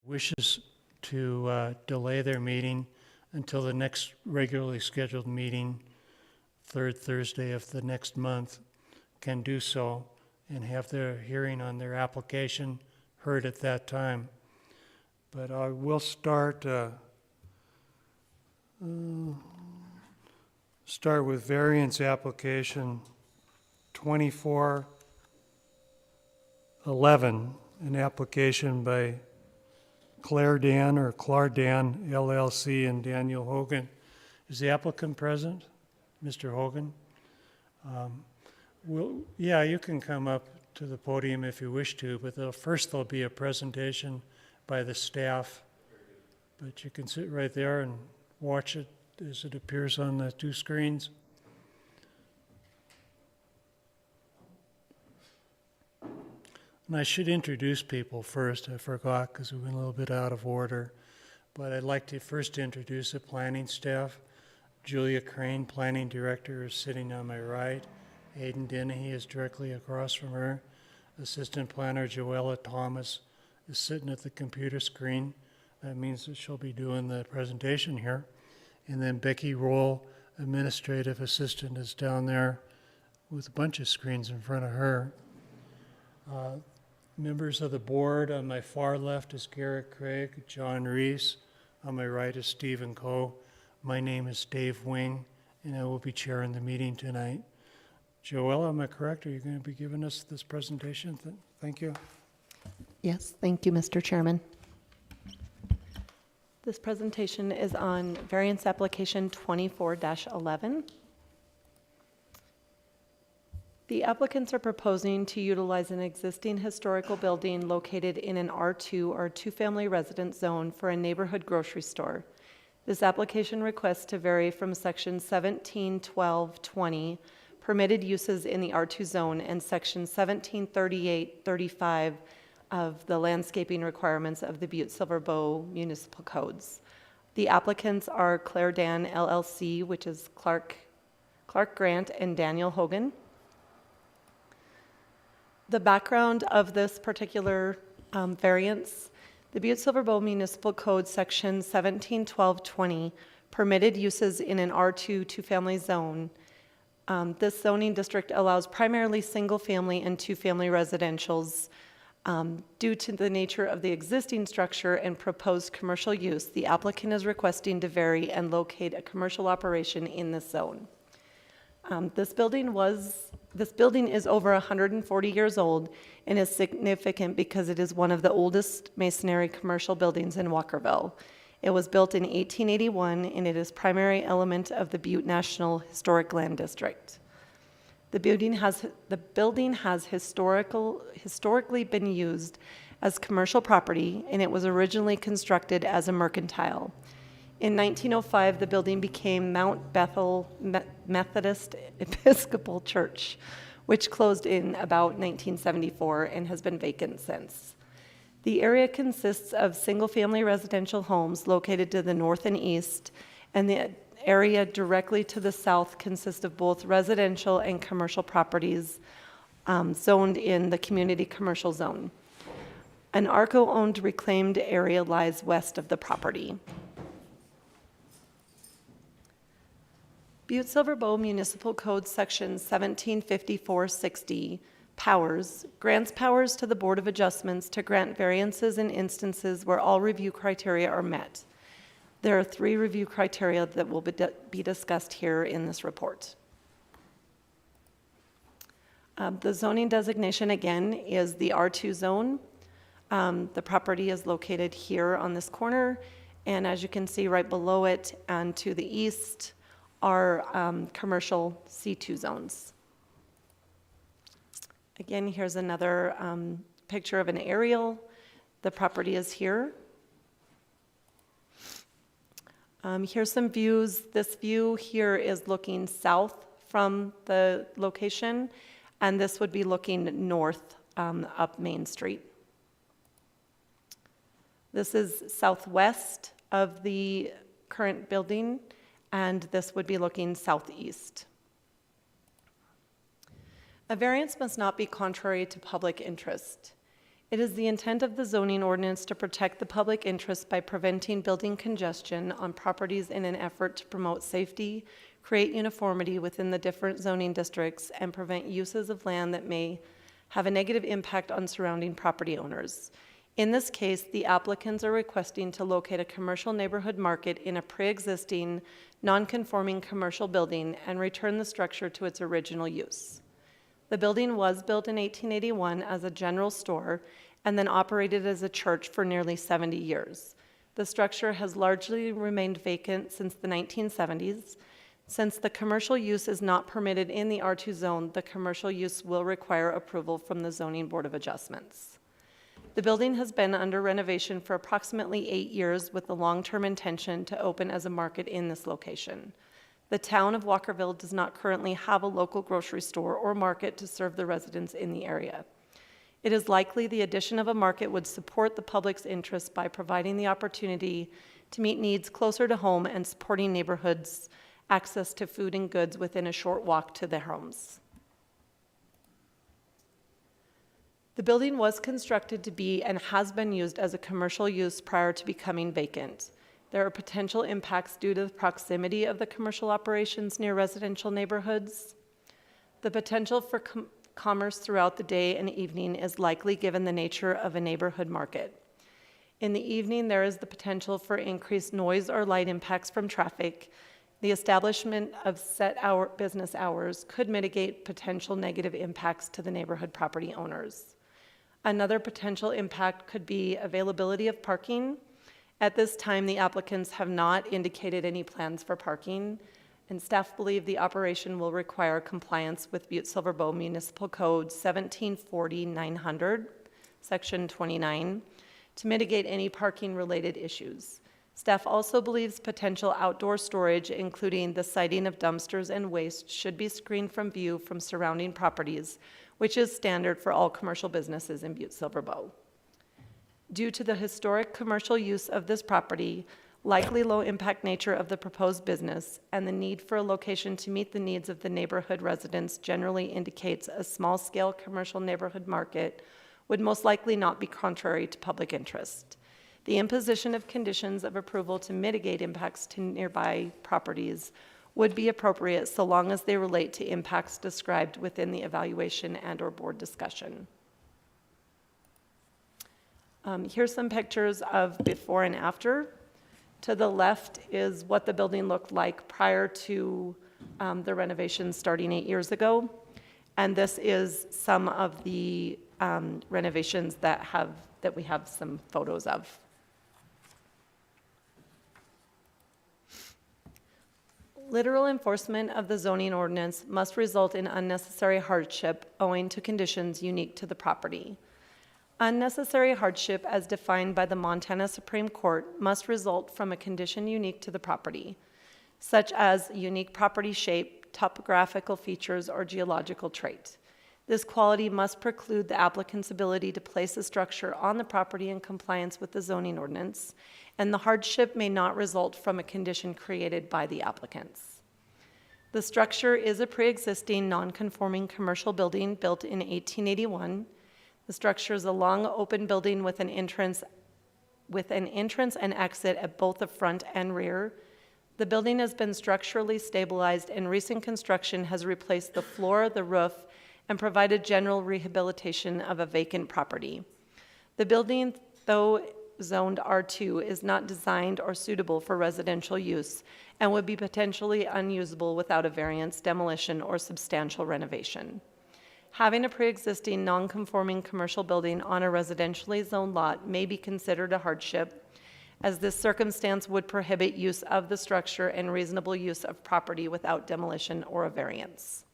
wishes to delay their meeting until the next regularly scheduled meeting, third Thursday of the next month, can do so and have their hearing on their application heard at that time. But I will start with variance application 2411, an application by Claire Dan LLC and Daniel Hogan. Is the applicant present? Mr. Hogan? Yeah, you can come up to the podium if you wish to, but first there'll be a presentation by the staff. But you can sit right there and watch it as it appears on the two screens. And I should introduce people first. I forgot because we went a little bit out of order. But I'd like to first introduce the planning staff. Julia Crane, Planning Director, is sitting on my right. Aidan Dennehy is directly across from her. Assistant Planner Joella Thomas is sitting at the computer screen. That means that she'll be doing the presentation here. And then Becky Roll, Administrative Assistant, is down there with a bunch of screens in front of her. Members of the board, on my far left is Garrett Craig, John Reese. On my right is Stephen Coe. My name is Dave Wing, and I will be chairing the meeting tonight. Joella, am I correct? Are you going to be giving us this presentation? Thank you. Yes, thank you, Mr. Chairman. This presentation is on variance application 24-11. The applicants are proposing to utilize an existing historical building located in an R2 or two-family residence zone for a neighborhood grocery store. This application requests to vary from section 171220 permitted uses in the R2 zone and section 173835 of the landscaping requirements of the Butte-Silver municipal codes. The applicants are Claire Dan LLC, which is Clark Grant and Daniel Hogan. The background of this particular variance, the Butte-Silver Municipal Code section 171220 permitted uses in an R2 two-family zone. This zoning district allows primarily single-family and two-family residentials. Due to the nature of the existing structure and proposed commercial use, the applicant is requesting to vary and locate a commercial operation in this zone. This building is over 140 years old and is significant because it is one of the oldest masonry commercial buildings in Walkerville. It was built in 1881 and it is primary element of the Butte National Historic Land District. The building has historically been used as commercial property, and it was originally constructed as a mercantile. In 1905, the building became Mount Bethel Methodist Episcopal Church, which closed in about 1974 and has been vacant since. The area consists of single-family residential homes located to the north and east, and the area directly to the south consists of both residential and commercial properties zoned in the community commercial zone. An ARCO-owned reclaimed area lies west of the property. Butte-Silver Municipal Code section 1754-60 grants powers to the Board of Adjustments to grant variances in instances where all review criteria are met. There are 3 review criteria that will be discussed here in this report. The zoning designation, again, is the R2 zone. The property is located here on this corner, and as you can see right below it and to the east are commercial C2 zones. Again, here's another picture of an aerial. The property is here. Here's some views. This view here is looking south from the location, and this would be looking north up Main Street. This is southwest of the current building, and this would be looking southeast. A variance must not be contrary to public interest. It is the intent of the zoning ordinance to protect the public interest by preventing building congestion on properties in an effort to promote safety, create uniformity within the different zoning districts, and prevent uses of land that may have a negative impact on surrounding property owners. In this case, the applicants are requesting to locate a commercial neighborhood market in a pre-existing, non-conforming commercial building and return the structure to its original use. The building was built in 1881 as a general store and then operated as a church for nearly 70 years. The structure has largely remained vacant since the 1970s. Since the commercial use is not permitted in the R2 zone, the commercial use will require approval from the Zoning Board of Adjustments. The building has been under renovation for approximately 8 years with the long-term intention to open as a market in this location. The town of Walkerville does not currently have a local grocery store or market to serve the residents in the area. It is likely the addition of a market would support the public's interest by providing the opportunity to meet needs closer to home and supporting neighborhoods' access to food and goods within a short walk to their homes. The building was constructed to be and has been used as a commercial use prior to becoming vacant. There are potential impacts due to the proximity of the commercial operations near residential neighborhoods. The potential for commerce throughout the day and evening is likely given the nature of a neighborhood market. In the evening, there is the potential for increased noise or light impacts from traffic. The establishment of set business hours could mitigate potential negative impacts to the neighborhood property owners. Another potential impact could be availability of parking. At this time, the applicants have not indicated any plans for parking, and staff believe the operation will require compliance with Butte-Silver Municipal Code 1740-900, Section 29, to mitigate any parking-related issues. Staff also believes potential outdoor storage, including the siting of dumpsters and waste, should be screened from view from surrounding properties, which is standard for all commercial businesses in Butte-Silver. Due to the historic commercial use of this property, likely low-impact nature of the proposed business, and the need for a location to meet the needs of the neighborhood residents generally indicates a small-scale commercial neighborhood market would most likely not be contrary to public interest. The imposition of conditions of approval to mitigate impacts to nearby properties would be appropriate so long as they relate to impacts described within the evaluation and/or board discussion. Here's some pictures of before and after. To the left is what the building looked like prior to the renovations starting 8 years ago. And this is some of the renovations that we have some photos of. Literal enforcement of the zoning ordinance must result in unnecessary hardship owing to conditions unique to the property. Unnecessary hardship, as defined by the Montana Supreme Court, must result from a condition unique to the property, such as unique property shape, topographical features, or geological trait. This quality must preclude the applicant's ability to place a structure on the property in compliance with the zoning ordinance, and the hardship may not result from a condition created by the applicants. The structure is a pre-existing non-conforming commercial building built in 1881. The structure is a long open building with an entrance and exit at both the front and rear. The building has been structurally stabilized, and recent construction has replaced the floor, the roof, and provided general rehabilitation of a vacant property. The building, though zoned R2, is not designed or suitable for residential use and would be potentially unusable without a variance, demolition, or substantial renovation. Having a pre-existing non-conforming commercial building on a residentially zoned lot may be considered a hardship, as this circumstance would prohibit use of the structure and reasonable use of property without demolition or a variance.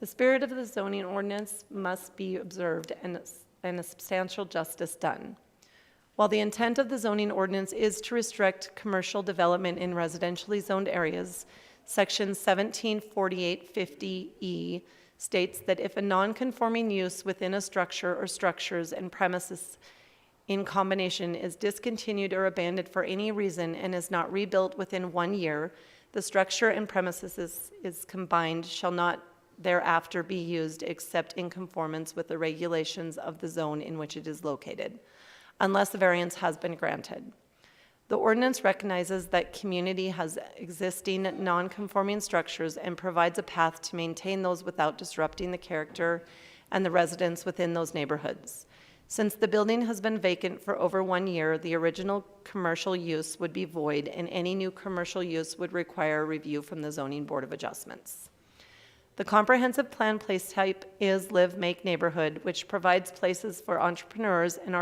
The spirit of the zoning ordinance must be observed and a substantial justice done. While the intent of the zoning ordinance is to restrict commercial development in residentially zoned areas, Section 174850E states that if a non-conforming use within a structure or structures and premises in combination is discontinued or abandoned for any reason and is not rebuilt within 1 year, the structure and premises is combined shall not thereafter be used except in conformance with the regulations of the zone in which it is located, unless the variance has been granted. The ordinance recognizes that community has existing non-conforming structures and provides a path to maintain those without disrupting the character and the residents within those neighborhoods. Since the building has been vacant for over 1 year, the original commercial use would be void, and any new commercial use would require a review from the Zoning Board of Adjustments. The comprehensive plan place type is Live Make Neighborhood, which provides places for entrepreneurs and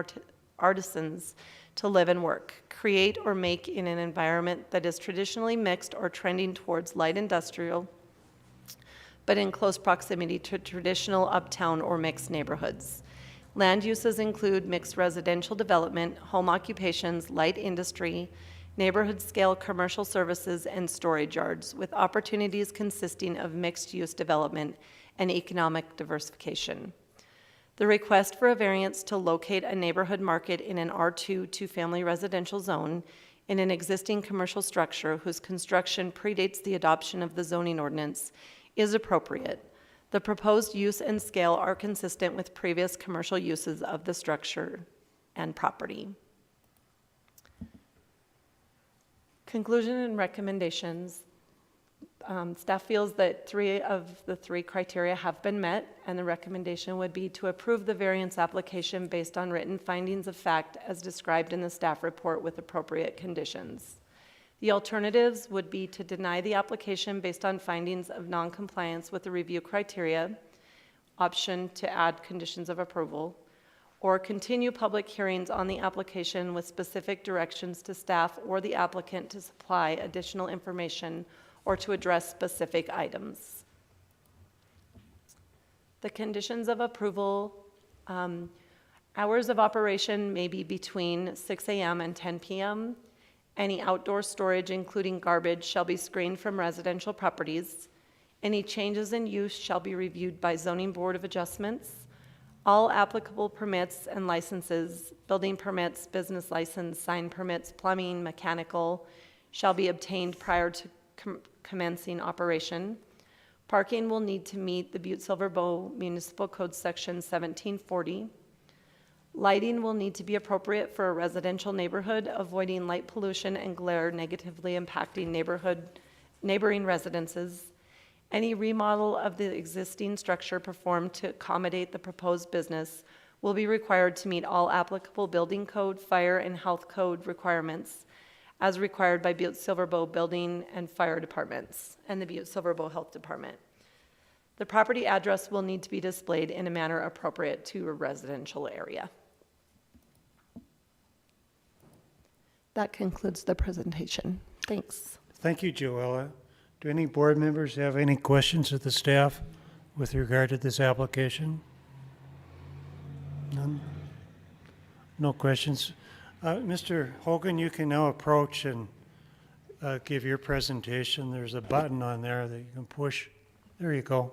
artisans to live and work, create or make in an environment that is traditionally mixed or trending towards light industrial, but in close proximity to traditional uptown or mixed neighborhoods. Land uses include mixed residential development, home occupations, light industry, neighborhood-scale commercial services, and storage yards, with opportunities consisting of mixed-use development and economic diversification. The request for a variance to locate a neighborhood market in an R2 two-family residential zone in an existing commercial structure whose construction predates the adoption of the zoning ordinance is appropriate. The proposed use and scale are consistent with previous commercial uses of the structure and property. Conclusion and recommendations. Staff feels that 3 of the 3 criteria have been met, and the recommendation would be to approve the variance application based on written findings of fact as described in the staff report with appropriate conditions. The alternatives would be to deny the application based on findings of noncompliance with the review criteria, option to add conditions of approval, or continue public hearings on the application with specific directions to staff or the applicant to supply additional information or to address specific items. The conditions of approval, hours of operation may be between 6 a.m. and 10 p.m. Any outdoor storage, including garbage, shall be screened from residential properties. Any changes in use shall be reviewed by Zoning Board of Adjustments. All applicable permits and licenses, building permits, business license, sign permits, plumbing, mechanical, shall be obtained prior to commencing operation. Parking will need to meet the Butte-Silver Bow Municipal Code Section 1740. Lighting will need to be appropriate for a residential neighborhood, avoiding light pollution and glare negatively impacting neighboring residences. Any remodel of the existing structure performed to accommodate the proposed business will be required to meet all applicable building code, fire, and health code requirements as required by Butte-Silver Bow Building and Fire Departments and the Butte-Silver Bow Health Department. The property address will need to be displayed in a manner appropriate to a residential area. That concludes the presentation. Thanks. Thank you, Joella. Do any board members have any questions of the staff with regard to this application? None? No questions? Mr. Hogan, you can now approach and give your presentation. There's a button on there that you can push. There you go.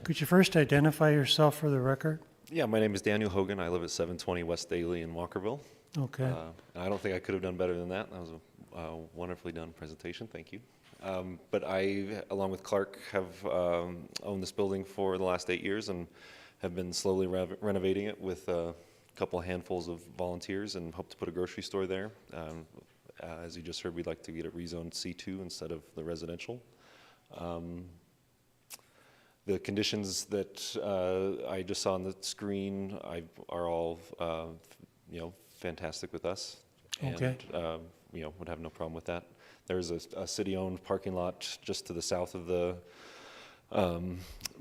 Could you first identify yourself for the record? Yeah, my name is Daniel Hogan. I live at 720 West Daly in Walkerville. Okay. And I don't think I could have done better than that. That was a wonderfully done presentation. Thank you. But I, along with Clark, have owned this building for the last 8 years and have been slowly renovating it with a couple handfuls of volunteers and hope to put a grocery store there. As you just heard, we'd like to get it rezoned C2 instead of the residential. The conditions that I just saw on the screen are all, fantastic with us. Okay. And, would have no problem with that. There's a city-owned parking lot just to the south of the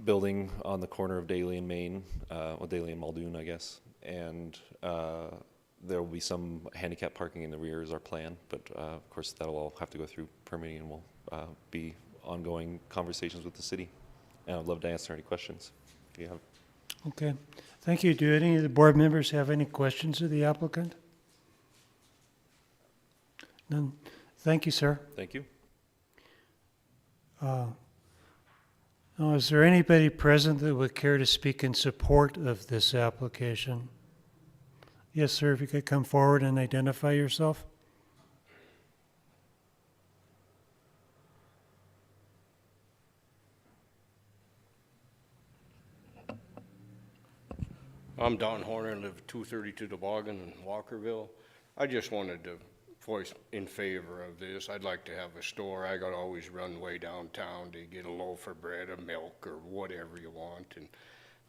building on the corner of Daly and Main, Daly and Muldoon, I guess. And there will be some handicap parking in the rear is our plan, but of course that'll all have to go through permitting and will be ongoing conversations with the city. And I'd love to answer any questions if you have. Okay. Thank you. Do any of the board members have any questions of the applicant? None. Thank you, sir. Thank you. Now, is there anybody present that would care to speak in support of this application? Yes, sir, if you could come forward and identify yourself. I'm Don Horner, live 232 Toboggan in Walkerville. I just wanted to voice in favor of this. I'd like to have a store. I gotta always run way downtown to get a loaf of bread or milk or whatever you want. And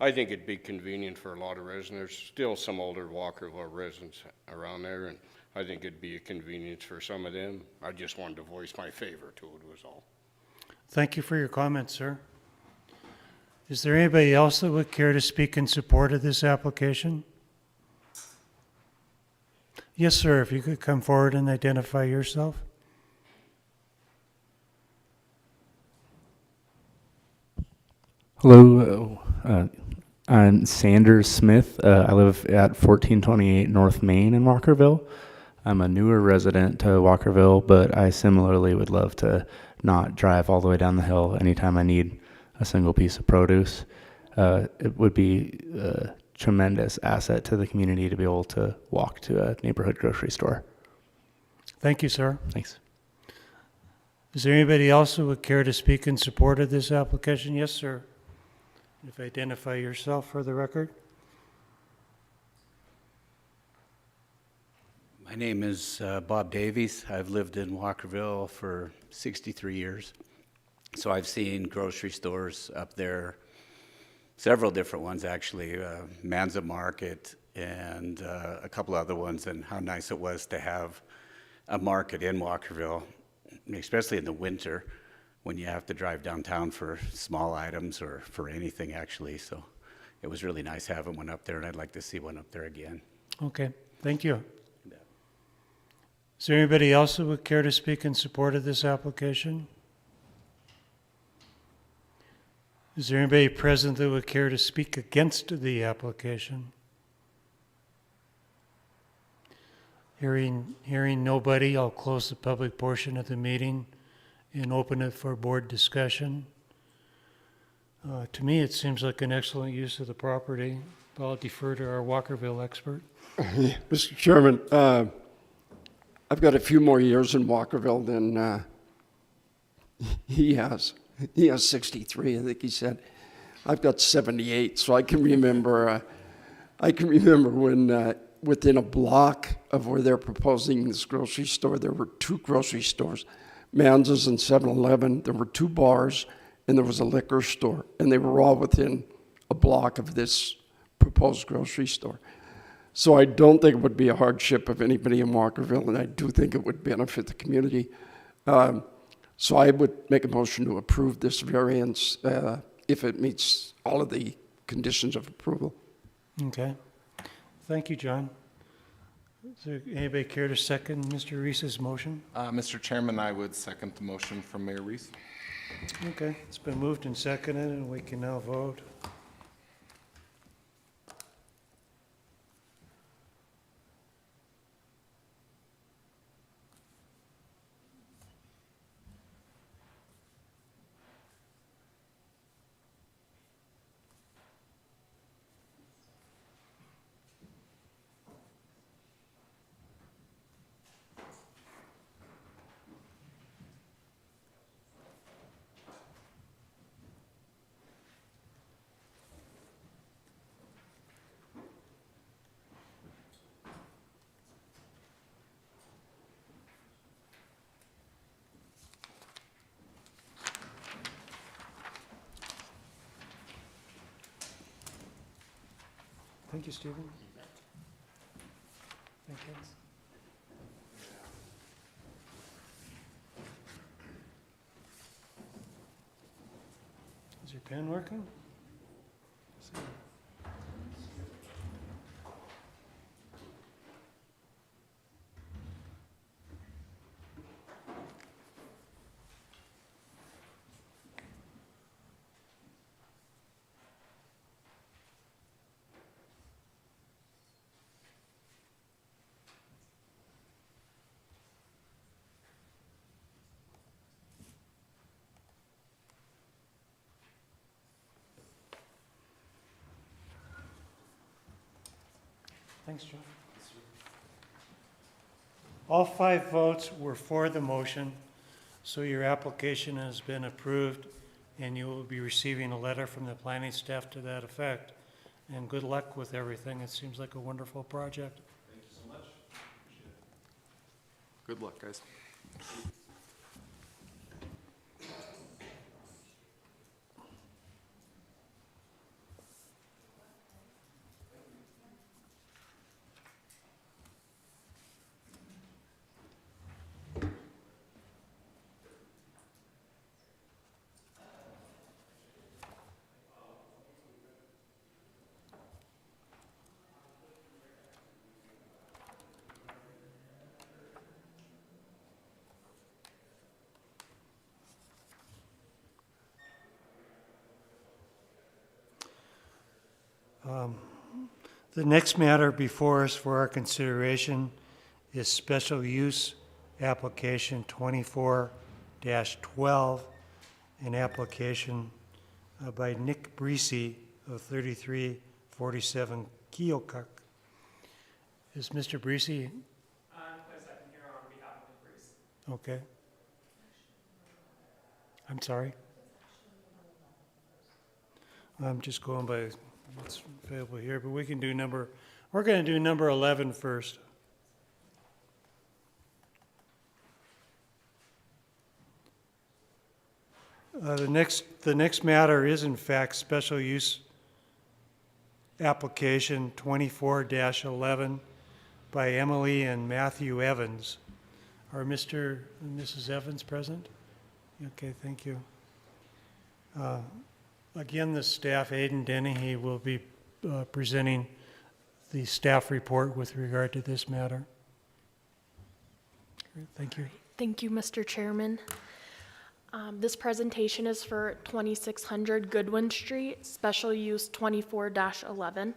I think it'd be convenient for a lot of residents. There's still some older Walkerville residents around there, and I think it'd be a convenience for some of them. I just wanted to voice my favor to it was all. Thank you for your comments, sir. Is there anybody else that would care to speak in support of this application? Yes, sir, if you could come forward and identify yourself. Hello, I'm Sanders Smith. I live at 1428 North Main in Walkerville. I'm a newer resident to Walkerville, but I similarly would love to not drive all the way down the hill anytime I need a single piece of produce. It would be a tremendous asset to the community to be able to walk to a neighborhood grocery store. Thank you, sir. Thanks. Is there anybody else who would care to speak in support of this application? Yes, sir. If you identify yourself for the record. My name is Bob Davies. I've lived in Walkerville for 63 years. So I've seen grocery stores up there, several different ones actually, Manza Market and a couple other ones, and how nice it was to have a market in Walkerville, especially in the winter when you have to drive downtown for small items or for anything actually. So it was really nice having one up there, and I'd like to see one up there again. Okay, thank you. Is there anybody else who would care to speak in support of this application? Is there anybody present that would care to speak against the application? Hearing nobody, I'll close the public portion of the meeting and open it for board discussion. To me, it seems like an excellent use of the property, but I'll defer to our Walkerville expert. Mr. Chairman, I've got a few more years in Walkerville than he has. He has 63, I think he said. I've got 78, so I can remember when within a block of where they're proposing this grocery store, there were two grocery stores, Manza's and 7-Eleven. There were two bars, and there was a liquor store, and they were all within a block of this proposed grocery store. So I don't think it would be a hardship of anybody in Walkerville, and I do think it would benefit the community. So I would make a motion to approve this variance if it meets all of the conditions of approval. Okay. Thank you, John. Is there anybody care to second Mr. Reese's motion? Mr. Chairman, I would second the motion from Mayor Reese. Okay, it's been moved and seconded, and we can now vote. Thank you, Stephen. Thank you. Is your pen working? Thanks, John. All 5 votes were for the motion, so your application has been approved, and you will be receiving a letter from the planning staff to that effect. and good luck with everything. It seems like a wonderful project. Good luck, guys. The next matter before us for our consideration is special use application 24-12, an application by Nick Breesy of 3347 Keokuk. Is Mr. Breesy? I'm here on behalf of Bruce. Okay. I'm sorry? I'm just going by what's available here, but we're going to do number 11 first. The next matter is in fact special use application 24-11 by Emily and Matthew Evans. Are Mr. and Mrs. Evans present? Okay, thank you. Again, the staff, Aidan Dennehy, will be presenting the staff report with regard to this matter. Great, thank you. Thank you, Mr. Chairman. This presentation is for 2600 Goodwin Street, special use 24-11.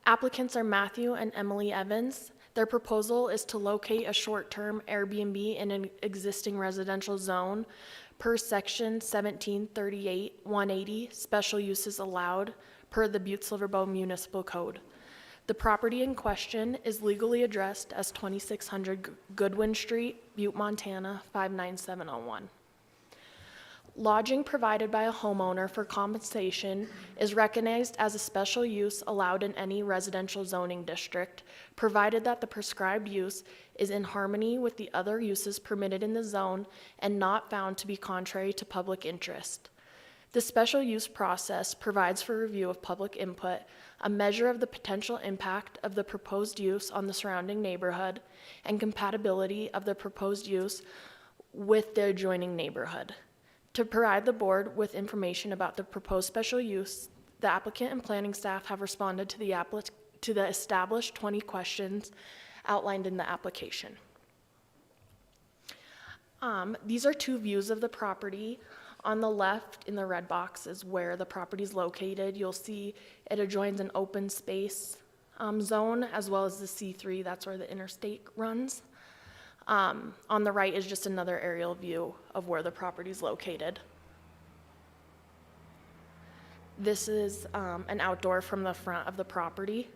Applicants are Matthew and Emily Evans. Their proposal is to locate a short-term Airbnb in an existing residential zone per section 1738-180, special uses allowed per the Butte-Silver Municipal Code. The property in question is legally addressed as 2600 Goodwin Street, Butte, Montana 59701. Lodging provided by a homeowner for compensation is recognized as a special use allowed in any residential zoning district, provided that the prescribed use is in harmony with the other uses permitted in the zone and not found to be contrary to public interest. The special use process provides for review of public input, a measure of the potential impact of the proposed use on the surrounding neighborhood, and compatibility of the proposed use with the adjoining neighborhood. To provide the board with information about the proposed special use, the applicant and planning staff have responded to the established 20 questions outlined in the application. These are two views of the property. On the left, in the red box, is where the property is located. You'll see it adjoins an open space zone, as well as the C3, that's where the interstate runs. On the right is just another aerial view of where the property is located. This is an outdoor from the front of the property.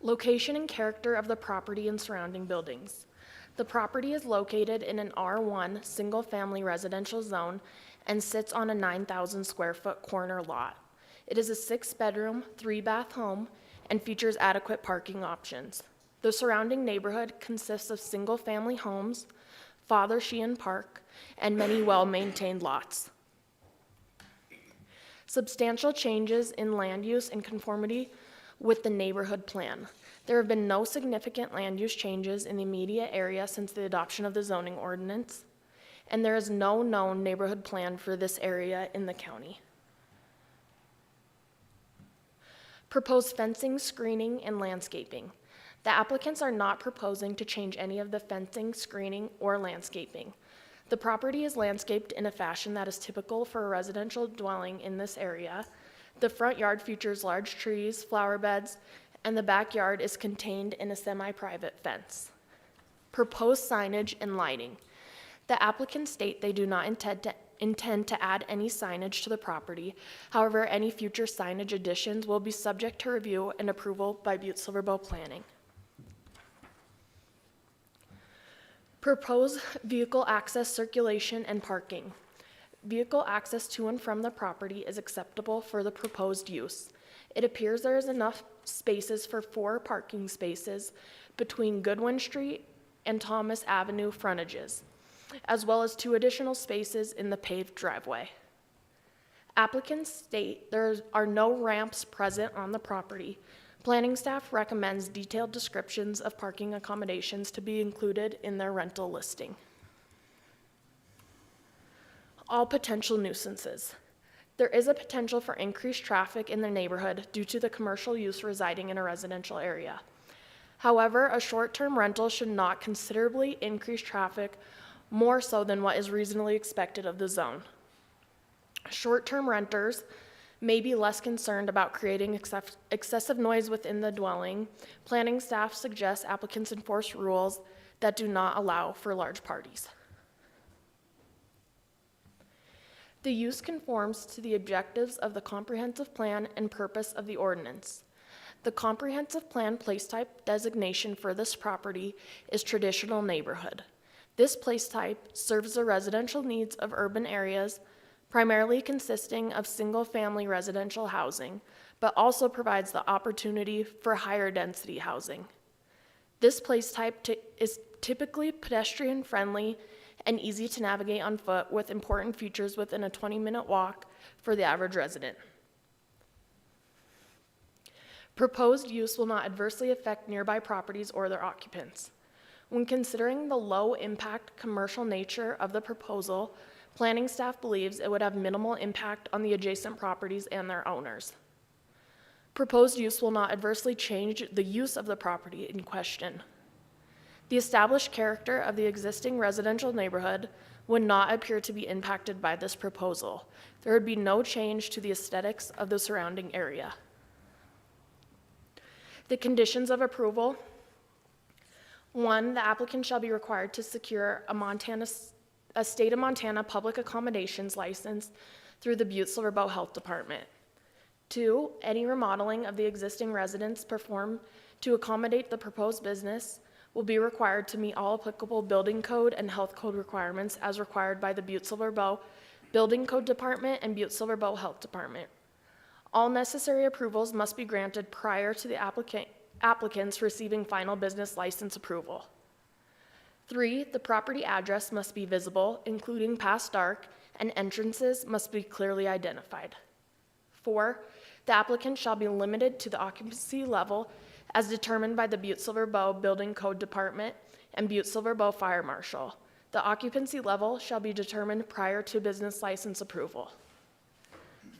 Location and character of the property and surrounding buildings. The property is located in an R1 single-family residential zone and sits on a 9,000 square foot corner lot. It is a 6-bedroom, 3-bath home and features adequate parking options. The surrounding neighborhood consists of single-family homes, Father Sheehan Park, and many well-maintained lots. Substantial changes in land use in conformity with the neighborhood plan. There have been no significant land use changes in the immediate area since the adoption of the zoning ordinance, and there is no known neighborhood plan for this area in the county. Proposed fencing, screening, and landscaping. The applicants are not proposing to change any of the fencing, screening, or landscaping. The property is landscaped in a fashion that is typical for a residential dwelling in this area. The front yard features large trees, flower beds, and the backyard is contained in a semi-private fence. Proposed signage and lighting. The applicants state they do not intend to add any signage to the property. However, any future signage additions will be subject to review and approval by Butte-Silver Planning. Proposed vehicle access, circulation, and parking. vehicle access to and from the property is acceptable for the proposed use. It appears there is enough spaces for 4 parking spaces between Goodwin Street and Thomas Avenue frontages, as well as 2 additional spaces in the paved driveway. Applicants state there are no ramps present on the property. Planning staff recommends detailed descriptions of parking accommodations to be included in their rental listing. All potential nuisances. There is a potential for increased traffic in the neighborhood due to the commercial use residing in a residential area. However, a short-term rental should not considerably increase traffic more so than what is reasonably expected of the zone. Short-term renters may be less concerned about creating excessive noise within the dwelling. Planning staff suggests applicants enforce rules that do not allow for large parties. The use conforms to the objectives of the comprehensive plan and purpose of the ordinance. The comprehensive plan place type designation for this property is traditional neighborhood. This place type serves the residential needs of urban areas, primarily consisting of single-family residential housing, but also provides the opportunity for higher density housing. This place type is typically pedestrian-friendly and easy to navigate on foot, with important features within a 20-minute walk for the average resident. Proposed use will not adversely affect nearby properties or their occupants. When considering the low-impact commercial nature of the proposal, planning staff believes it would have minimal impact on the adjacent properties and their owners. Proposed use will not adversely change the use of the property in question. The established character of the existing residential neighborhood would not appear to be impacted by this proposal. There would be no change to the aesthetics of the surrounding area. The conditions of approval: 1, the applicant shall be required to secure a state of Montana public accommodations license through the Butte-Silver Health Department. 2, any remodeling of the existing residence performed to accommodate the proposed business will be required to meet all applicable building code and health code requirements as required by the Butte-Silver Building Code Department and Butte-Silver Health Department. All necessary approvals must be granted prior to the applicants receiving final business license approval. 3, the property address must be visible, including past dark, and entrances must be clearly identified. 4, the applicant shall be limited to the occupancy level as determined by the Butte-Silver Building Code Department and Butte-Silver Fire Marshal. The occupancy level shall be determined prior to business license approval.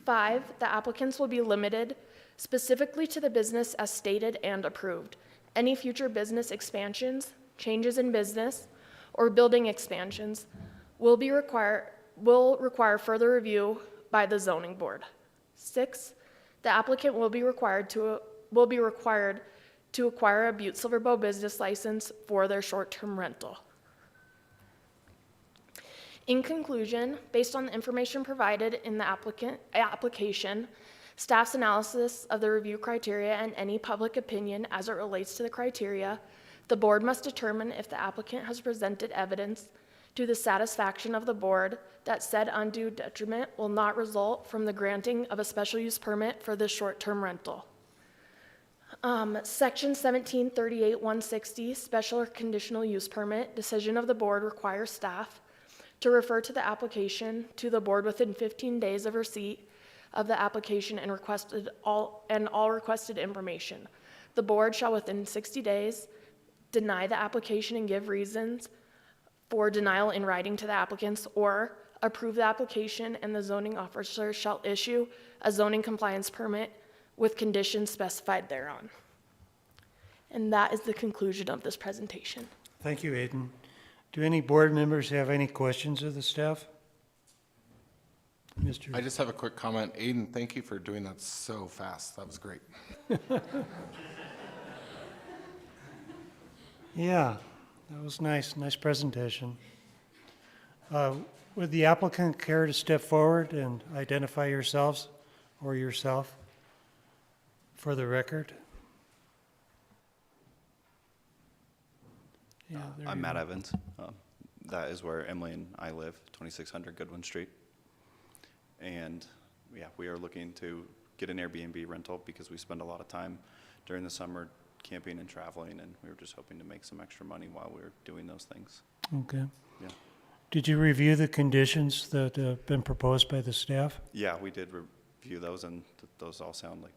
5, the applicants will be limited specifically to the business as stated and approved. Any future business expansions, changes in business, or building expansions will require further review by the zoning board. 6, the applicant will be required to acquire a Butte-Silver business license for their short-term rental. In conclusion, based on the information provided in the application, staff's analysis of the review criteria, and any public opinion as it relates to the criteria, the board must determine if the applicant has presented evidence to the satisfaction of the board that said undue detriment will not result from the granting of a special use permit for this short-term rental. Section 1738-160, special or conditional use permit, decision of the board requires staff to refer to the application to the board within 15 days of receipt of the application and all requested information. The board shall within 60 days deny the application and give reasons for denial in writing to the applicants, or approve the application, and the zoning officer shall issue a zoning compliance permit with conditions specified thereon. And that is the conclusion of this presentation. Thank you, Aiden. Do any board members have any questions of the staff? I just have a quick comment. Aiden, thank you for doing that so fast. That was great. Yeah, that was nice. Nice presentation. Would the applicant care to step forward and identify yourselves or yourself for the record? Yeah, there I'm you Matt go. Evans. That is where Emily and I live, 2600 Goodwin Street. And yeah, we are looking to get an Airbnb rental because we spend a lot of time during the summer camping and traveling, and we were just hoping to make some extra money while we were doing those things. Okay. Yeah. Did you review the conditions that have been proposed by the staff? Yeah, we did review those, and those all sound like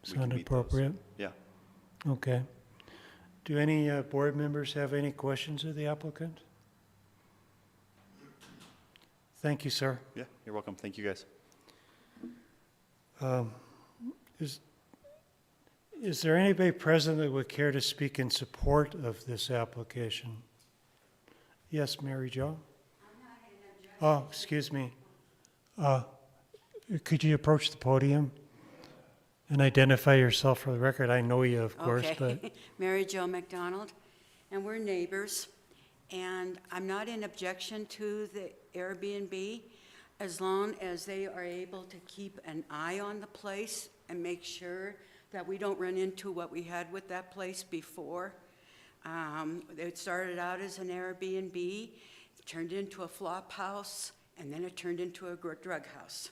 we can Sound meet those. appropriate? Yeah. Okay. Do any board members have any questions of the applicant? Thank you, sir. Yeah, you're welcome. Thank you, guys. Is there anybody present that would care to speak in support of this application? Yes, Mary Jo? Oh, excuse me. Could you approach the podium and identify yourself for the record? I know you, of course, but Okay, Mary Jo McDonald, and we're neighbors. And I'm not in objection to the Airbnb as long as they are able to keep an eye on the place and make sure that we don't run into what we had with that place before. It started out as an Airbnb, it turned into a flop house, and then it turned into a drug house.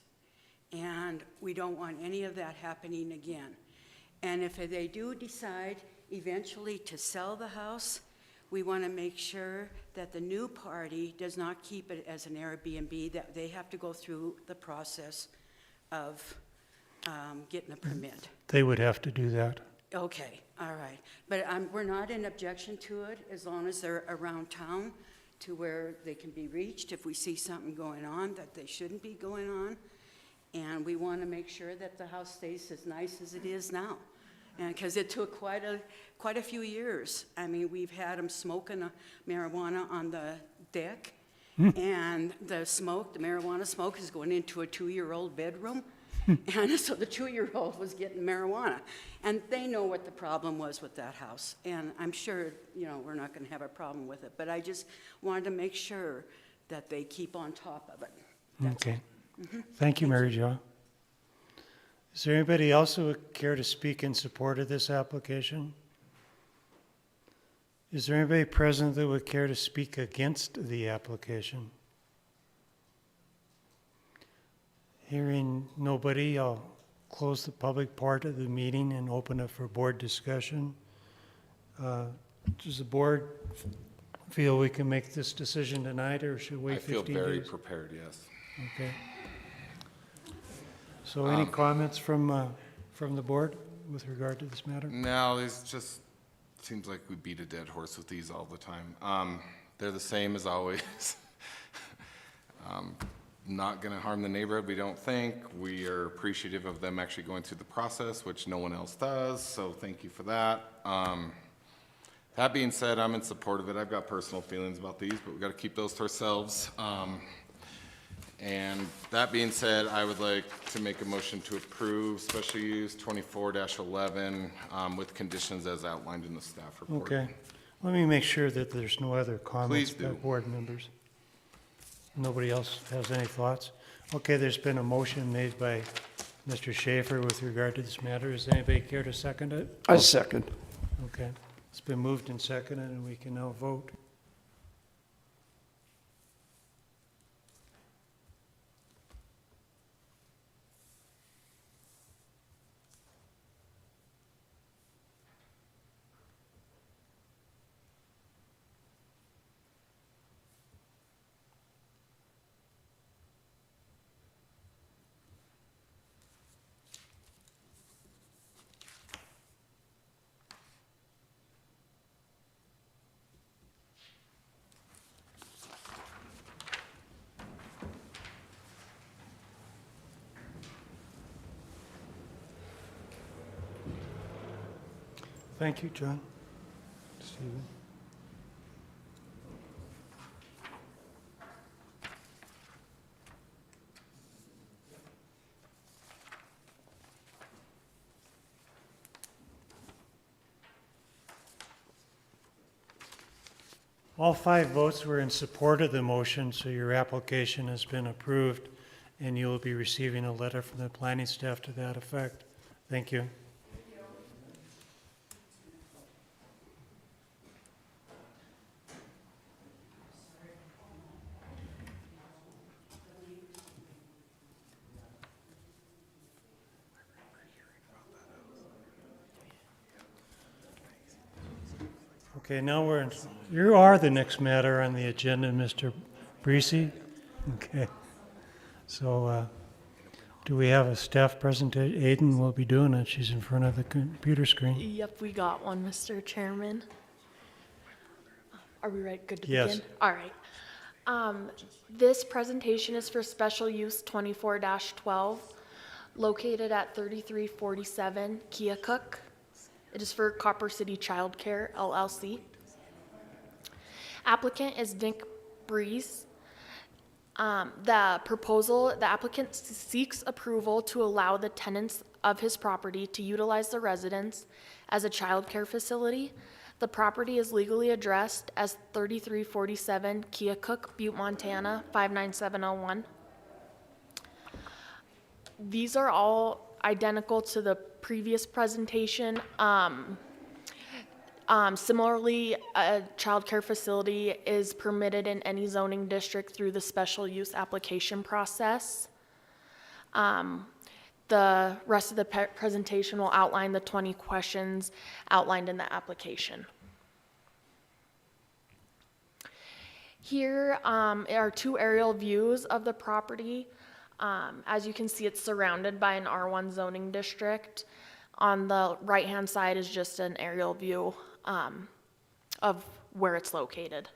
And we don't want any of that happening again. And if they do decide eventually to sell the house, we want to make sure that the new party does not keep it as an Airbnb, that they have to go through the process of getting a permit. they would have to do that. Okay, all right. But we're not in objection to it as long as they're around town to where they can be reached if we see something going on that they shouldn't be going on. And we want to make sure that the house stays as nice as it is now. And because it took quite a few years. I mean, we've had them smoking marijuana on the deck, and the marijuana smoke is going into a 2-year-old bedroom. And so the 2-year-old was getting marijuana. And they know what the problem was with that house. And I'm sure, we're not going to have a problem with it. But I just wanted to make sure that they keep on top of it. That's Okay. Thank you, Mary Jo. Is there anybody else who would care to speak in support of this application? Is there anybody present that would care to speak against the application? Hearing nobody, I'll close the public part of the meeting and open it for board discussion. Does the board feel we can make this decision tonight, or should we wait 15 days? I feel very prepared, yes. Okay. So any comments from the board with regard to this matter? No, this just seems like we beat a dead horse with these all the time. They're the same as always. Not going to harm the neighborhood, we don't think. We are appreciative of them actually going through the process, which no one else does, so thank you for that. That being said, I'm in support of it. I've got personal feelings about these, but we've got to keep those to ourselves. And that being said, I would like to make a motion to approve special use 24-11 with conditions as outlined in the staff report. Okay. Let me make sure that there's no other comments Please by do. board members. Nobody else has any thoughts? Okay, there's been a motion made by Mr. Schaefer with regard to this matter. Does anybody care to second it? I second. Okay. It's been moved and seconded, and we can now vote. Thank you, John. Stephen. All 5 votes were in support of the motion, so your application has been approved, and you will be receiving a letter from the planning staff to that effect. Thank you. Okay, now you are the next matter on the agenda, Mr. Breesy. Okay. So, do we have a staff presentation? Aiden will be doing it. She's in front of the computer screen. Yep, we got one, Mr. Chairman. Are we ready? Good to Yes. begin? All right. This presentation is for special use 24-12, located at 3347 Keokuk. It is for Copper City Childcare LLC. Applicant is Nick Breeze. The applicant seeks approval to allow the tenants of his property to utilize the residence as a childcare facility. The property is legally addressed as 3347 Keokuk, Butte, Montana, 59701. These are all identical to the previous presentation. Similarly, a childcare facility is permitted in any zoning district through the special use application process. The rest of the presentation will outline the 20 questions outlined in the application. Here are two aerial views of the property. As you can see, it's surrounded by an R1 zoning district. On the right-hand side is just an aerial view of where it's located.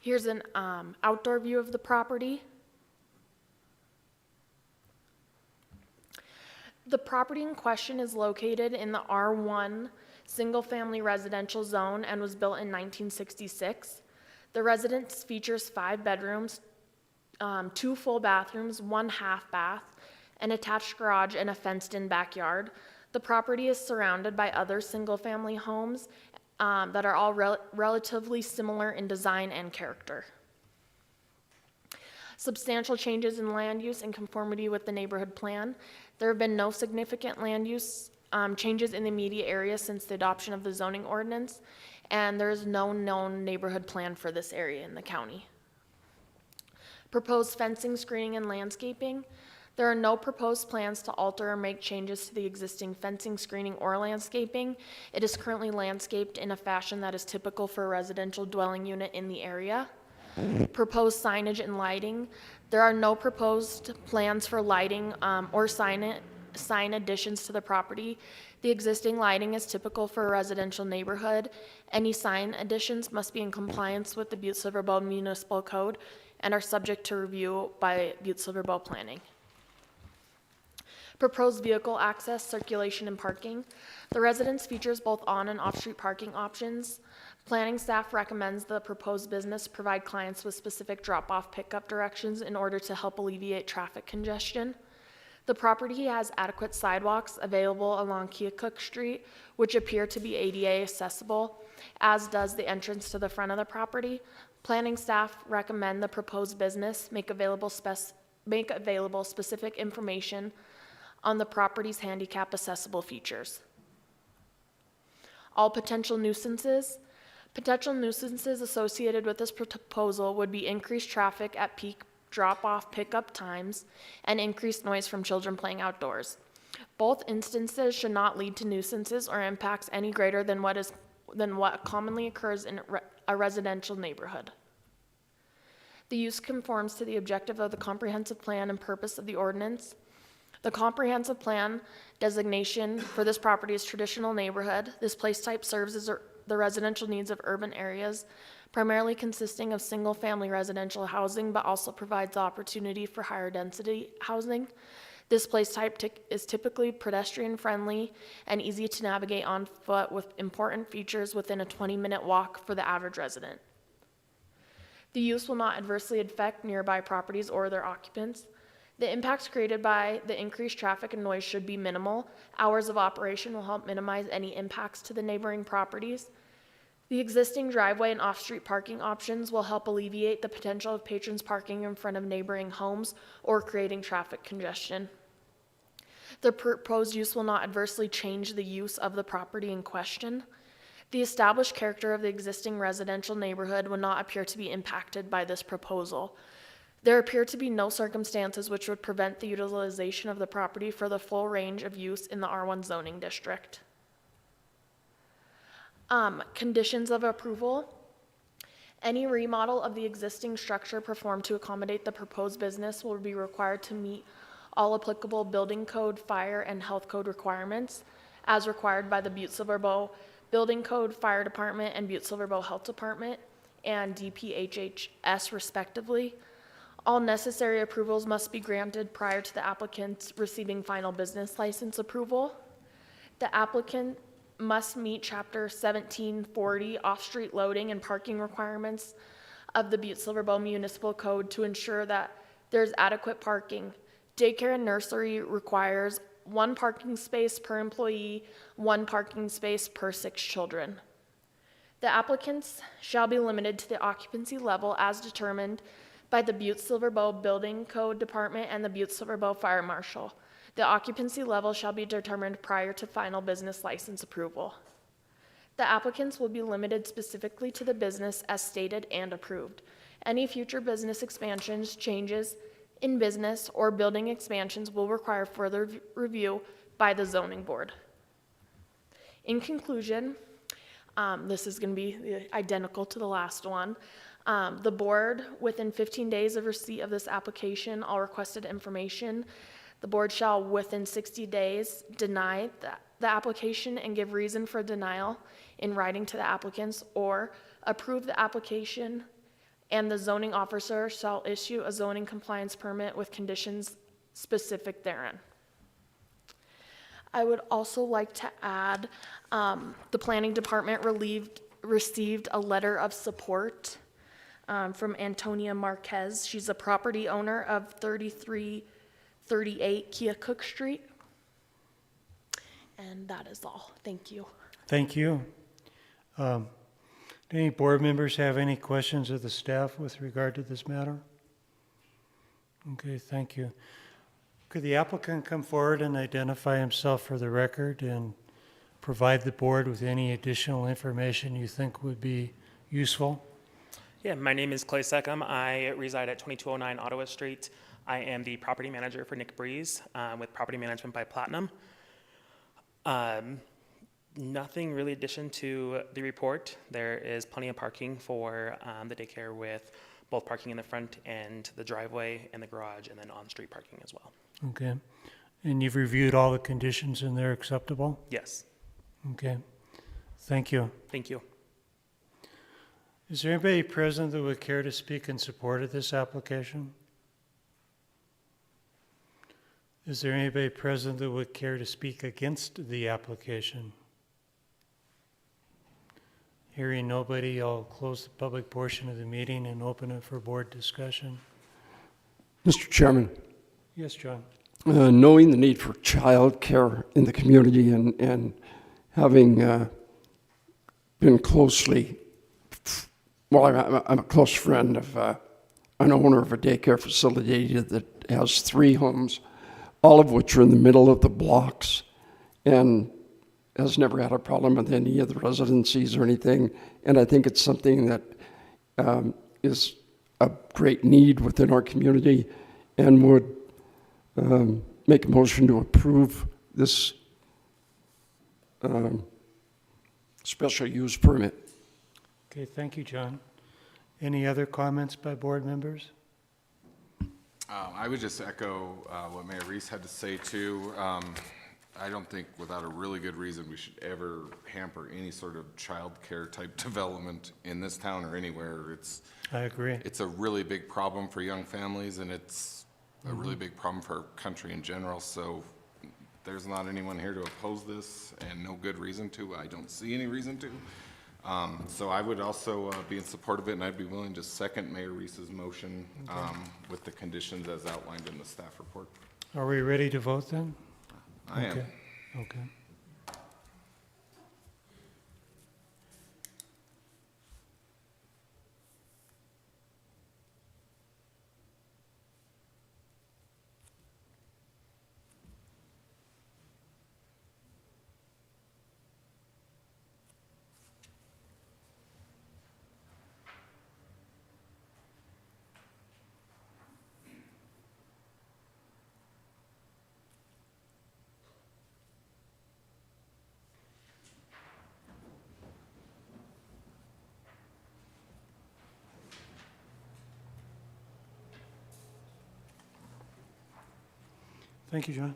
Here's an outdoor view of the property. The property in question is located in the R1 single-family residential zone and was built in 1966. The residence features 5 bedrooms, 2 full bathrooms, 1 half bath, an attached garage, and a fenced-in backyard. The property is surrounded by other single-family homes that are all relatively similar in design and character. Substantial changes in land use in conformity with the neighborhood plan. There have been no significant land use changes in the immediate area since the adoption of the zoning ordinance, and there is no known neighborhood plan for this area in the county. Proposed fencing, screening, and landscaping. There are no proposed plans to alter or make changes to the existing fencing, screening, or landscaping. It is currently landscaped in a fashion that is typical for a residential dwelling unit in the area. Proposed signage and lighting. There are no proposed plans for lighting or sign additions to the property. The existing lighting is typical for a residential neighborhood. Any sign additions must be in compliance with the Butte-Silver Bow Municipal Code and are subject to review by Butte-Silver Bow Planning. Proposed vehicle access, circulation, and parking. The residence features both on and off-street parking options. Planning staff recommends the proposed business provide clients with specific drop-off pickup directions in order to help alleviate traffic congestion. The property has adequate sidewalks available along Keokuk Street, which appear to be ADA accessible, as does the entrance to the front of the property. Planning staff recommend the proposed business make available specific information on the property's handicap accessible features. All potential nuisances. Potential nuisances associated with this proposal would be increased traffic at peak drop-off pickup times and increased noise from children playing outdoors. Both instances should not lead to nuisances or impacts any greater than what commonly occurs in a residential neighborhood. The use conforms to the objective of the comprehensive plan and purpose of the ordinance. The comprehensive plan designation for this property is traditional neighborhood. This place type serves as the residential needs of urban areas, primarily consisting of single-family residential housing, but also provides the opportunity for higher density housing. This place type is typically pedestrian-friendly and easy to navigate on foot with important features within a 20-minute walk for the average resident. The use will not adversely affect nearby properties or their occupants. The impacts created by the increased traffic and noise should be minimal. Hours of operation will help minimize any impacts to the neighboring properties. The existing driveway and off-street parking options will help alleviate the potential of patrons parking in front of neighboring homes or creating traffic congestion. The proposed use will not adversely change the use of the property in question. The established character of the existing residential neighborhood will not appear to be impacted by this proposal. There appear to be no circumstances which would prevent the utilization of the property for the full range of use in the R1 zoning district. Conditions of approval. Any remodel of the existing structure performed to accommodate the proposed business will be required to meet all applicable building code, fire, and health code requirements as required by the Butte-Silver Bow Building Code, Fire Department, and Butte-Silver Bow Health Department, and DPHHS respectively. All necessary approvals must be granted prior to the applicant receiving final business license approval. The applicant must meet Chapter 1740 off-street loading and parking requirements of the Butte-Silver Bow Municipal Code to ensure that there's adequate parking. Daycare and nursery requires 1 parking space per employee, 1 parking space per 6 children. The applicants shall be limited to the occupancy level as determined by the Butte-Silver Bow Building Code Department and the Butte-Silver Bow Fire Marshal. The occupancy level shall be determined prior to final business license approval. The applicants will be limited specifically to the business as stated and approved. Any future business expansions, changes in business, or building expansions will require further review by the zoning board. In conclusion, this is going to be identical to the last one. The board, within 15 days of receipt of this application, all requested information, the board shall, within 60 days, deny the application and give reason for denial in writing to the applicants, or approve the application, and the zoning officer shall issue a zoning compliance permit with conditions specific therein. I would also like to add, the planning department received a letter of support from Antonia Marquez. She's a property owner of 3338 Keokuk Street. And that is all. Thank you. Thank you. Do any board members have any questions of the staff with regard to this matter? Okay, thank you. Could the applicant come forward and identify himself for the record and provide the board with any additional information you think would be useful? Yeah, my name is Clay Seckham. I reside at 2209 Ottawa Street. I am the property manager for Nick Breeze with Property Management by Platinum. Nothing really addition to the report. There is plenty of parking for the daycare, with both parking in the front and the driveway and the garage, and then on-street parking as well. Okay. And you've reviewed all the conditions and they're acceptable? Yes. Okay. Thank you. Thank you. Is there anybody present that would care to speak in support of this application? Is there anybody present that would care to speak against the application? Hearing nobody, I'll close the public portion of the meeting and open it for board discussion. Mr. Chairman, Yes, John. knowing the need for child care in the community and having been closely, well, I'm a close friend of an owner of a daycare facility that has 3 homes, all of which are in the middle of the blocks, and has never had a problem with any of the residencies or anything. And I think it's something that is a great need within our community, and would make a motion to approve this special use permit. Okay, thank you, John. Any other comments by board members? I would just echo what Mayor Reese had to say too. I don't think without a really good reason we should ever hamper any sort of childcare type development in this town or anywhere. I agree. It's a really big problem for young families, and it's a really big problem for our country in general. So there's not anyone here to oppose this, and no good reason to. I don't see any reason to. So I would also be in support of it, and I'd be willing to second Mayor Reese's motion with the conditions as outlined in the staff report. Are we ready to vote then? I am. Okay. Thank you, John.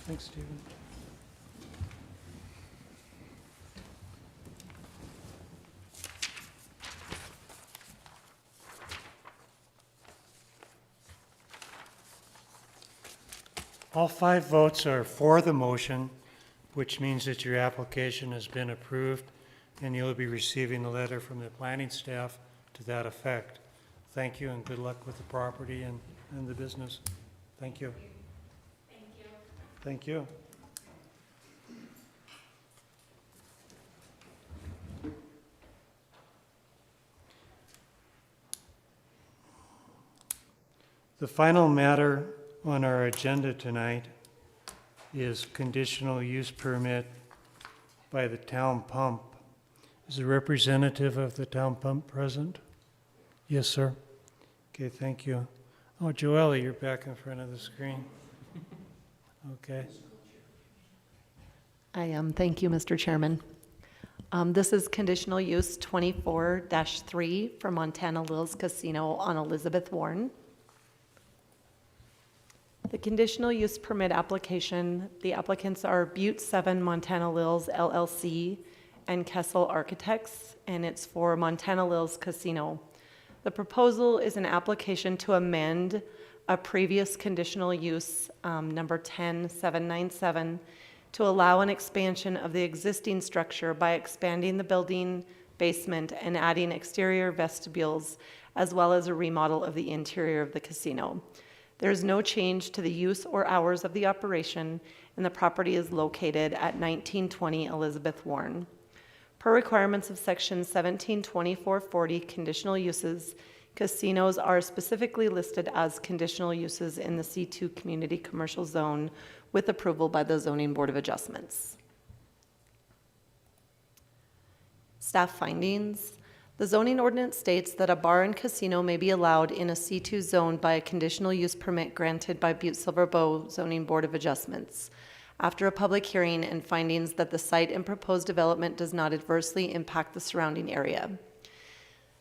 Thanks, Stephen. All 5 votes are for the motion, which means that your application has been approved, and you'll be receiving a letter from the planning staff to that effect. Thank you, and good luck with the property and the business. Thank you. Thank you. Thank you. The final matter on our agenda tonight is conditional use permit by the town pump. Is a representative of the town pump present? Yes, sir. Okay, thank you. Oh, Joelle, you're back in front of the screen. Okay. I am. Thank you, Mr. Chairman. This is conditional use 24-3 for Montana Lil's Casino on Elizabeth Warren. The conditional use permit application, the applicants are Butte-Silver Montana Lil's LLC and Kessel Architects, and it's for Montana Lil's Casino. The proposal is an application to amend a previous conditional use, number 10797, to allow an expansion of the existing structure by expanding the building basement and adding exterior vestibules, as well as a remodel of the interior of the casino. There is no change to the use or hours of the operation, and the property is located at 1920 Elizabeth Warren. Per requirements of Section 172440 conditional uses, casinos are specifically listed as conditional uses in the C2 Community Commercial Zone with approval by the Zoning Board of Adjustments. Staff findings. The zoning ordinance states that a bar and casino may be allowed in a C2 zone by a conditional use permit granted by Butte-Silver Bow Zoning Board of Adjustments, after a public hearing and findings that the site and proposed development does not adversely impact the surrounding area.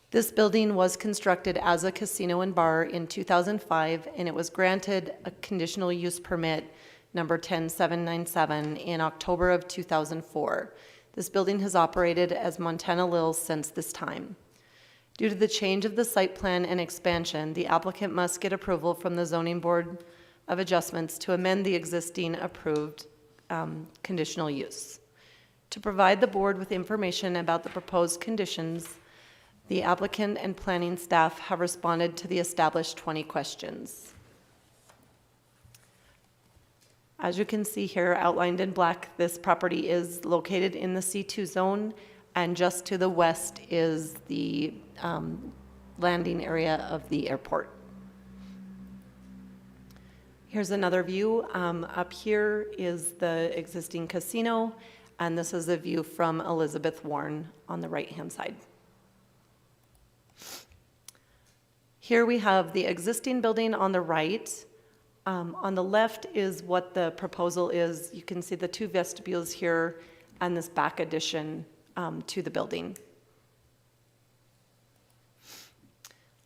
This building was constructed as a casino and bar in 2005, and it was granted a conditional use permit number 10797 in October of 2004. This building has operated as Montana Lil's since this time. Due to the change of the site plan and expansion, the applicant must get approval from the Zoning Board of Adjustments to amend the existing approved conditional use. To provide the board with information about the proposed conditions, the applicant and planning staff have responded to the established 20 questions. As you can see here outlined in black, this property is located in the C2 zone, and just to the west is the landing area of the airport. Here's another view. Up here is the existing casino, and this is a view from Elizabeth Warren on the right-hand side. Here we have the existing building on the right. On the left is what the proposal is. You can see the 2 vestibules here and this back addition to the building.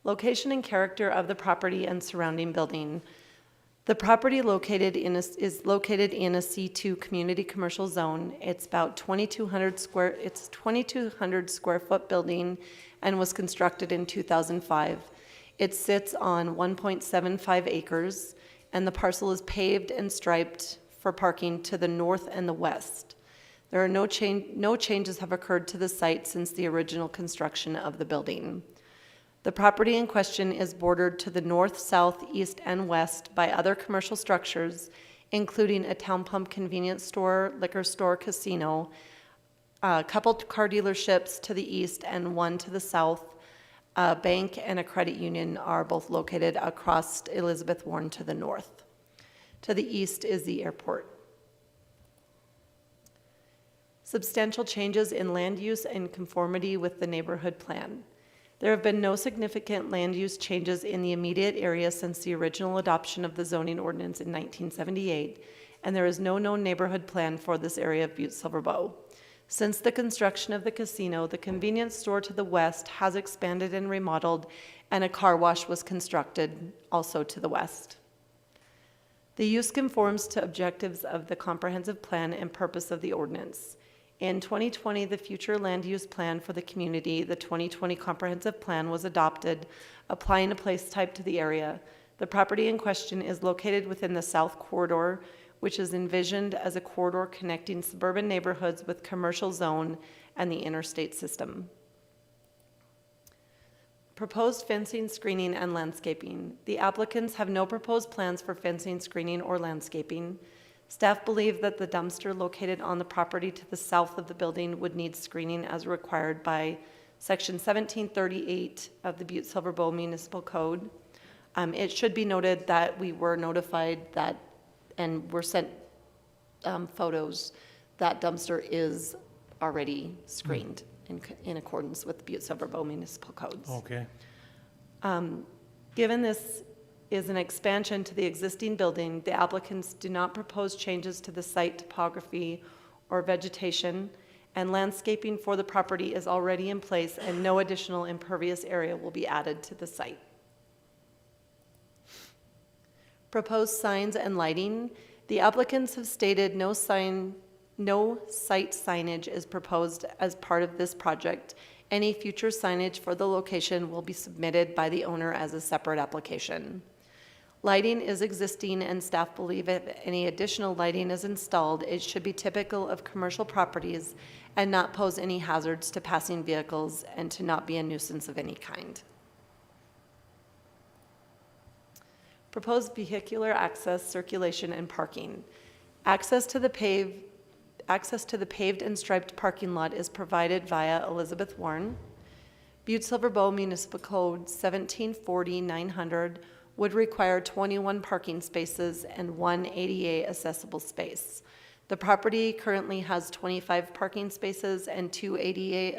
Location and character of the property and surrounding building. The property is located in a C2 community commercial zone. It's about 2,200 square foot building and was constructed in 2005. It sits on 1.75 acres, and the parcel is paved and striped for parking to the north and the west. There are no changes have occurred to the site since the original construction of the building. The property in question is bordered to the north, south, east, and west by other commercial structures, including a town pump convenience store, liquor store, casino, a couple car dealerships to the east and one to the south. A bank and a credit union are both located across Elizabeth Warren to the north. To the east is the airport. Substantial changes in land use and conformity with the neighborhood plan. There have been no significant land use changes in the immediate area since the original adoption of the zoning ordinance in 1978, and there is no known neighborhood plan for this area of Butte-Silver Bow. Since the construction of the casino, the convenience store to the west has expanded and remodeled, and a car wash was constructed also to the west. The use conforms to objectives of the comprehensive plan and purpose of the ordinance. In 2020, the future land use plan for the community, the 2020 comprehensive plan, was adopted, applying a place type to the area. The property in question is located within the South Corridor, which is envisioned as a corridor connecting suburban neighborhoods with commercial zone and the interstate system. Proposed fencing, screening, and landscaping. The applicants have no proposed plans for fencing, screening, or landscaping. Staff believe that the dumpster located on the property to the south of the building would need screening as required by Section 1738 of the Butte-Silver Bow Municipal Code. It should be noted that we were notified that, and were sent photos, that dumpster is already screened in accordance with the Butte-Silver Bow Municipal Codes. Okay. Given this is an expansion to the existing building, the applicants do not propose changes to the site topography or vegetation, and landscaping for the property is already in place, and no additional impervious area will be added to the site. Proposed signs and lighting. The applicants have stated no site signage is proposed as part of this project. Any future signage for the location will be submitted by the owner as a separate application. Lighting is existing, and staff believe if any additional lighting is installed, it should be typical of commercial properties and not pose any hazards to passing vehicles and to not be a nuisance of any kind. Proposed vehicular access, circulation, and parking. Access to the paved and striped parking lot is provided via Elizabeth Warren. Butte-Silver Bow Municipal Code 1740-900 would require 21 parking spaces and 1 ADA accessible space. The property currently has 25 parking spaces and 2 ADA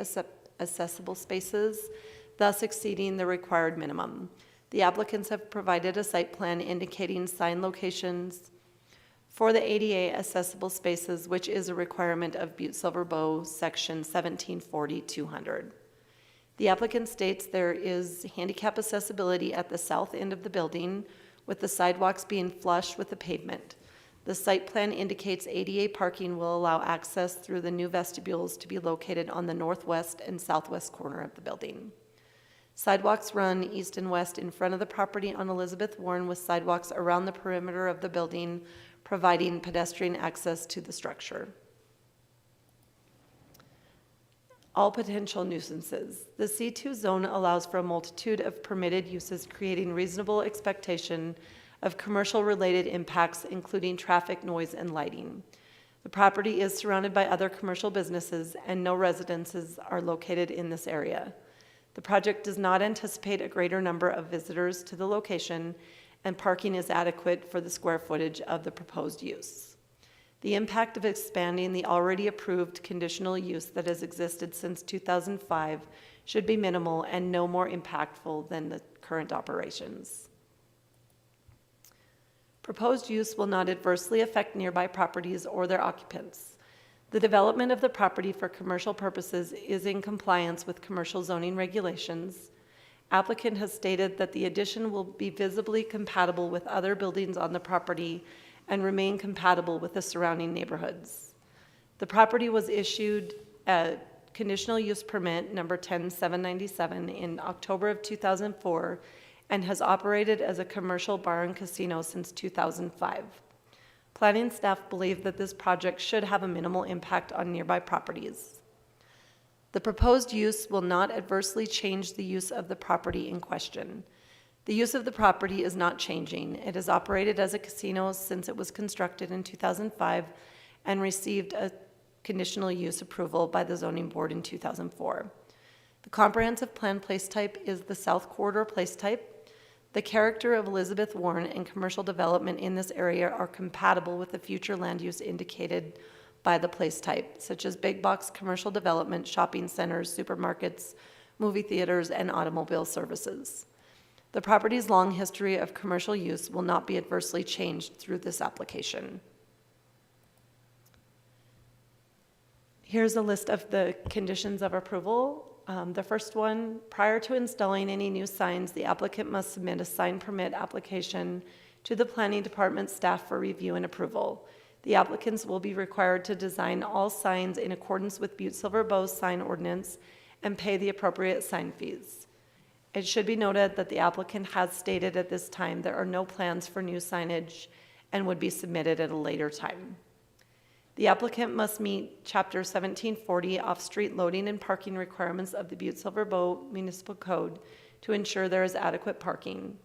accessible spaces, thus exceeding the required minimum. The applicants have provided a site plan indicating sign locations for the ADA accessible spaces, which is a requirement of Butte-Silver Bow Section 1740-200. The applicant states there is handicap accessibility at the south end of the building, with the sidewalks being flush with the pavement. The site plan indicates ADA parking will allow access through the new vestibules to be located on the northwest and southwest corner of the building. Sidewalks run east and west in front of the property on Elizabeth Warren, with sidewalks around the perimeter of the building, providing pedestrian access to the structure. All potential nuisances. The C2 zone allows for a multitude of permitted uses, creating reasonable expectation of commercial-related impacts, including traffic, noise, and lighting. The property is surrounded by other commercial businesses, and no residences are located in this area. The project does not anticipate a greater number of visitors to the location, and parking is adequate for the square footage of the proposed use. The impact of expanding the already approved conditional use that has existed since 2005 should be minimal and no more impactful than the current operations. Proposed use will not adversely affect nearby properties or their occupants. The development of the property for commercial purposes is in compliance with commercial zoning regulations. Applicant has stated that the addition will be visibly compatible with other buildings on the property and remain compatible with the surrounding neighborhoods. The property was issued a conditional use permit number 10797 in October of 2004 and has operated as a commercial bar and casino since 2005. Planning staff believe that this project should have a minimal impact on nearby properties. The proposed use will not adversely change the use of the property in question. The use of the property is not changing. It has operated as a casino since it was constructed in 2005 and received a conditional use approval by the zoning board in 2004. The comprehensive plan place type is the South Corridor place type. The character of Elizabeth Warren and commercial development in this area are compatible with the future land use indicated by the place type, such as big box commercial development, shopping centers, supermarkets, movie theaters, and automobile services. The property's long history of commercial use will not be adversely changed through this application. Here's a list of the conditions of approval. The first one, prior to installing any new signs, the applicant must submit a sign permit application to the planning department staff for review and approval. The applicants will be required to design all signs in accordance with Butte-Silver Bow's sign ordinance and pay the appropriate sign fees. It should be noted that the applicant has stated at this time there are no plans for new signage and would be submitted at a later time. The applicant must meet Chapter 1740 off-street loading and parking requirements of the Butte-Silver Bow Municipal Code to ensure there is adequate parking.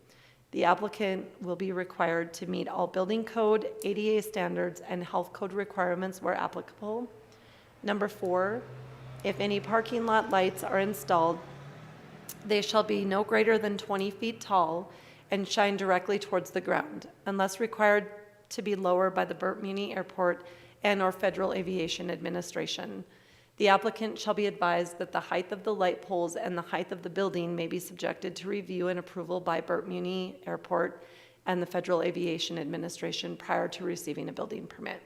The applicant will be required to meet all building code, ADA standards, and health code requirements where applicable. Number 4, if any parking lot lights are installed, they shall be no greater than 20 feet tall and shine directly towards the ground, unless required to be lower by the Butte-Muni Airport and/or Federal Aviation Administration. The applicant shall be advised that the height of the light poles and the height of the building may be subjected to review and approval by Butte-Muni Airport and the Federal Aviation Administration prior to receiving a building permit.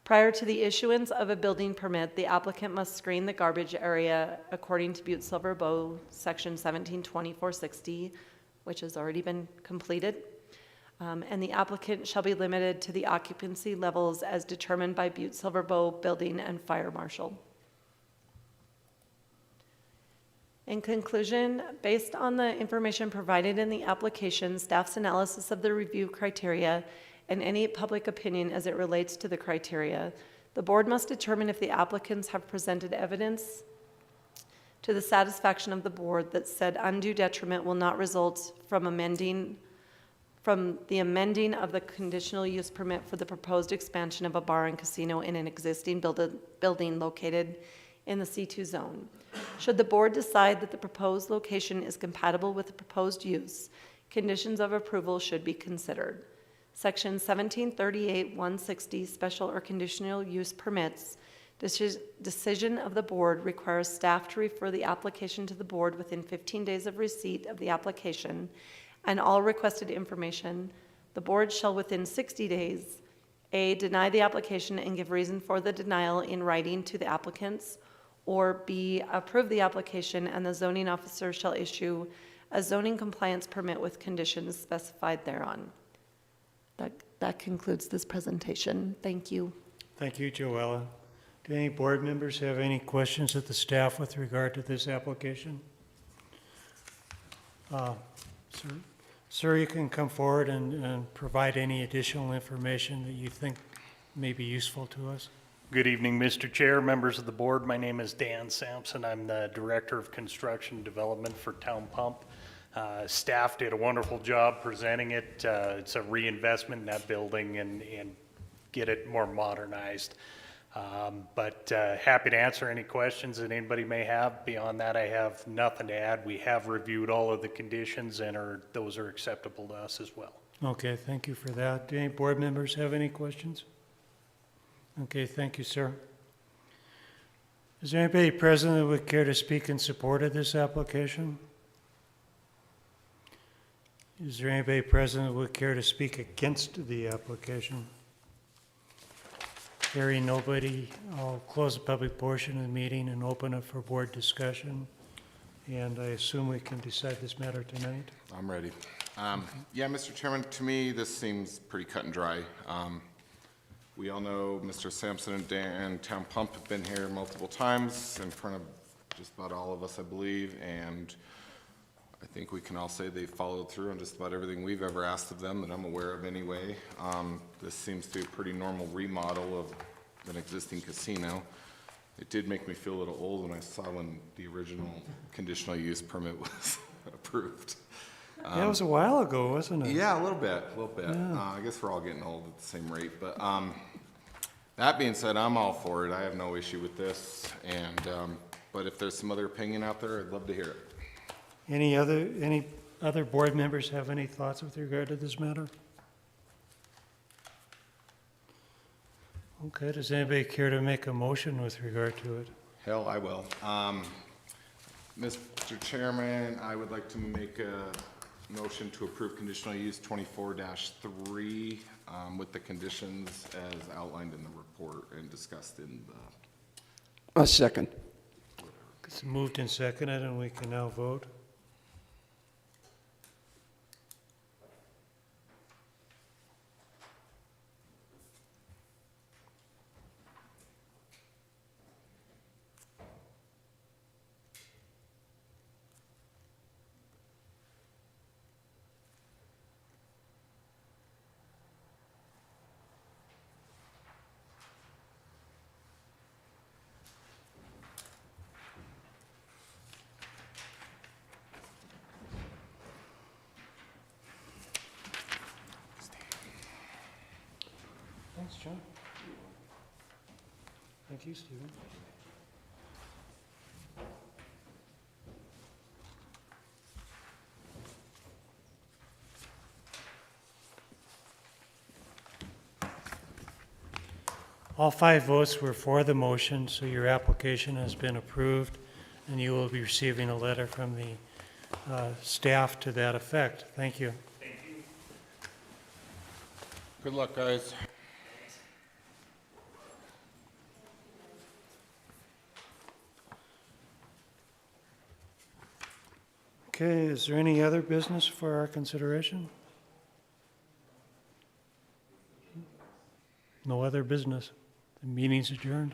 Prior to the issuance of a building permit, the applicant must screen the garbage area according to Butte-Silver Bow Section 172460, which has already been completed. And the applicant shall be limited to the occupancy levels as determined by Butte-Silver Bow Building and Fire Marshal. In conclusion, based on the information provided in the application, staff's analysis of the review criteria, and any public opinion as it relates to the criteria, the board must determine if the applicants have presented evidence to the satisfaction of the board that said undue detriment will not result from the amending of the conditional use permit for the proposed expansion of a bar and casino in an existing building located in the C2 zone. Should the board decide that the proposed location is compatible with the proposed use, conditions of approval should be considered. Section 1738-160, special or conditional use permits, decision of the board requires staff to refer the application to the board within 15 days of receipt of the application and all requested information. The board shall within 60 days, A, deny the application and give reason for the denial in writing to the applicants, or B, approve the application and the zoning officer shall issue a zoning compliance permit with conditions specified thereon. That concludes this presentation. Thank you. Thank you, Joella. Do any board members have any questions of the staff with regard to this application? Sir, you can come forward and provide any additional information that you think may be useful to us. Good evening, Mr. Chair, members of the board. My name is Dan Sampson. I'm the Director of Construction Development for Town Pump. Staff did a wonderful job presenting it. It's a reinvestment in that building and get it more modernized. But happy to answer any questions that anybody may have. Beyond that, I have nothing to add. We have reviewed all of the conditions and those are acceptable to us as well. Okay, thank you for that. Do any board members have any questions? Okay, thank you, sir. Is there anybody present that would care to speak in support of this application? Is there anybody present that would care to speak against the application? Hearing nobody, I'll close the public portion of the meeting and open it for board discussion. And I assume we can decide this matter tonight. I'm ready. Yeah, Mr. Chairman, to me, this seems pretty cut and dry. We all know Mr. Sampson and Dan Town Pump have been here multiple times in front of just about all of us, I believe, and I think we can all say they've followed through on just about everything we've ever asked of them that I'm aware of anyway. This seems to be a pretty normal remodel of an existing casino. It did make me feel a little old when I saw when the original conditional use permit was approved. That was a while ago, wasn't it? Yeah, a little bit. Yeah. I guess we're all getting old at the same rate, but that being said, I'm all for it. I have no issue with this, and but if there's some other opinion out there, I'd love to hear it. Any other board members have any thoughts with regard to this matter? Okay, does anybody care to make a motion with regard to it? Hell, I will. Mr. Chairman, I would like to make a motion to approve conditional use 24-3 with the conditions as outlined in the report and discussed in the A second. It's moved and seconded, and we can now vote. Thanks, John. Thank you, Stephen. All 5 votes were for the motion, so your application has been approved, and you will be receiving a letter from the staff to that effect. Thank you. Good luck, guys. Okay, is there any other business for our consideration? No other business. The meeting's adjourned.